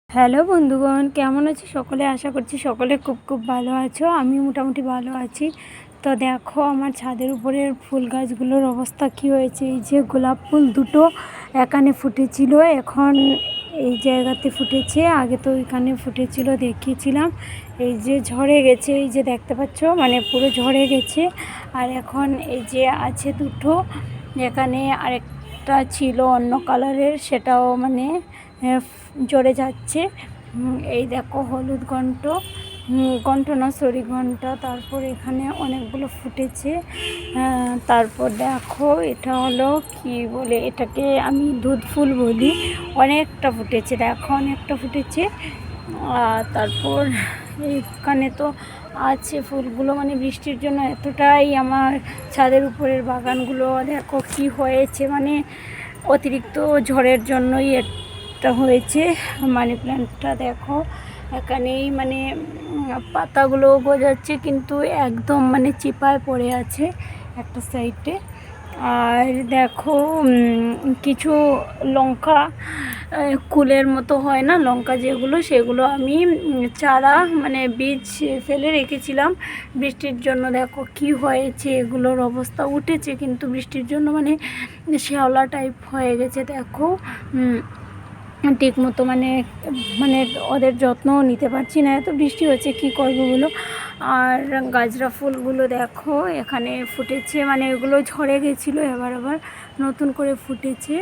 Hello বন্ধুগণ, কেমন আছো সকলে? আশা করছি সকলে খুব খুব ভালো আছো। আমি মোটামুটি ভালো আছি। তো দেখো আমার ছাদের উপরের ফুল গাছগুলোর অবস্থা কি হয়েছে। এই যে গোলাপ ফুল দুটো এখানে ফুটেছিল, এখন এই জায়গাতে ফুটেছে। আগে তো এখানে ফুটেছিল, দেখিয়েছিলাম। এই যে ঝরে গেছে, এই যে দেখতে পাচ্ছ, মানে পুরো ঝরে গেছে। আর এখন এই যে আছে দুটো, এখানে আরেকটা ছিল অন্য কালারের, সেটাও মানে ঝরে যাচ্ছে। এই দেখো হলুদ ঘন্ট না, সরি, ঘন্টা। তারপর এখানে অনেকগুলো ফুটেছে। তারপর দেখো এটা হলো কি বলে, এটাকে আমি দুধ ফুল বলি। অনেকটা ফুটেছে, দেখো অনেকটা ফুটেছে। তারপর এখানে তো আছে ফুলগুলো, মানে বৃষ্টির জন্য এতটাই আমার ছাদের উপরের বাগানগুলো দেখো কি হয়েছে, মানে অতিরিক্ত ঝড়ের জন্যই এটা হয়েছে। মানি প্ল্যান্টটা দেখো এখানেই মানে পাতাগুলো গজাচ্ছে, কিন্তু একদম মানে চিপায় পড়ে আছে একটা সাইডে। আর দেখো কিছু লঙ্কা কুলের মতো হয় না, লঙ্কা যেগুলো, সেগুলো আমি চারা মানে বীজ ফেলে রেখেছিলাম বৃষ্টির জন্য। দেখো কি হয়েছে, এগুলোর অবস্থা উঠেছে, কিন্তু বৃষ্টির জন্য মানে শ্যাওলা টাইপ হয়ে গেছে। দেখো ঠিক মতো মানে মানে ওদের যত্নও নিতে পারছি না, এত বৃষ্টি হচ্ছে, কী করবো বলো। আর গাজরা ফুলগুলো দেখো এখানে ফুটেছে, মানে এগুলো ঝরে গেছিলো, এবার আবার নতুন করে ফুটেছে।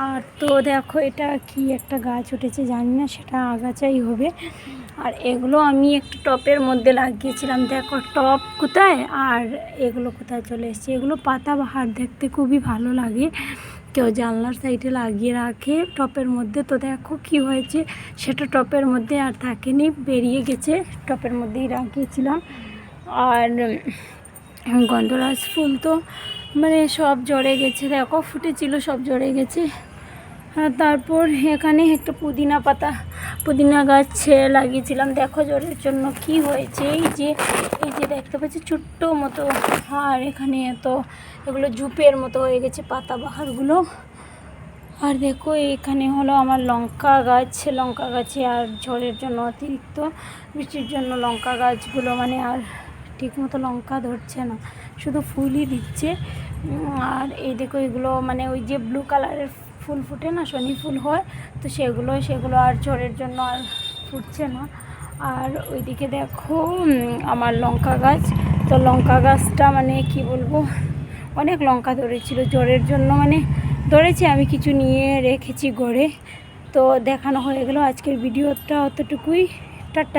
আর তো দেখো এটা কি একটা গাছ উঠেছে, জানি না, সেটা আগাছাই হবে। আর এগুলো আমি একটু টপের মধ্যে লাগিয়েছিলাম, দেখো টপ কোথায় আর এগুলো কোথায় চলে এসেছে। এগুলো পাতাবাহার, দেখতে খুবই ভালো লাগে, কেউ জানলার সাইডে লাগিয়ে রাখে টপের মধ্যে। তো দেখো কি হয়েছে, সেটা টপের মধ্যে আর থাকেনি, বেরিয়ে গেছে, টপের মধ্যেই রাখিয়েছিলাম। আর গন্ধরাজ ফুল তো মানে সব ঝরে গেছে, দেখো ফুটেছিল, সব ঝরে গেছে। তারপর এখানে একটা পুদিনা গাছ লাগিয়েছিলাম, দেখো জ্বরের জন্য কি হয়েছে। এই যে দেখতে পাচ্ছি ছোট্ট মতো, আর এখানে এগুলো ঝুপের মতো হয়ে গেছে পাতাবাহারগুলো। আর দেখো এখানে হলো আমার লঙ্কা গাছে আর ঝড়ের জন্য, অতিরিক্ত বৃষ্টির জন্য লঙ্কা গাছগুলো মানে আর ঠিক মতো লঙ্কা ধরছে না, শুধু ফুলই দিচ্ছে। আর এই দেখো এগুলো মানে ওই যে ব্লু কালারের ফুল ফুটে না, শনি ফুল হয়, তো সেগুলো আর ঝড়ের জন্য আর ফুটছে না। আর ওইদিকে দেখো আমার লঙ্কা গাছ, তো লঙ্কা গাছটা মানে কি বলবো, অনেক লঙ্কা ধরেছিল, ঝড়ের জন্য মানে ধরেছি, আমি কিছু নিয়ে রেখেছি গড়ে। তো দেখানো হয়ে গেল আজকের ভিডিওটা, অতটুকুই, টাটা।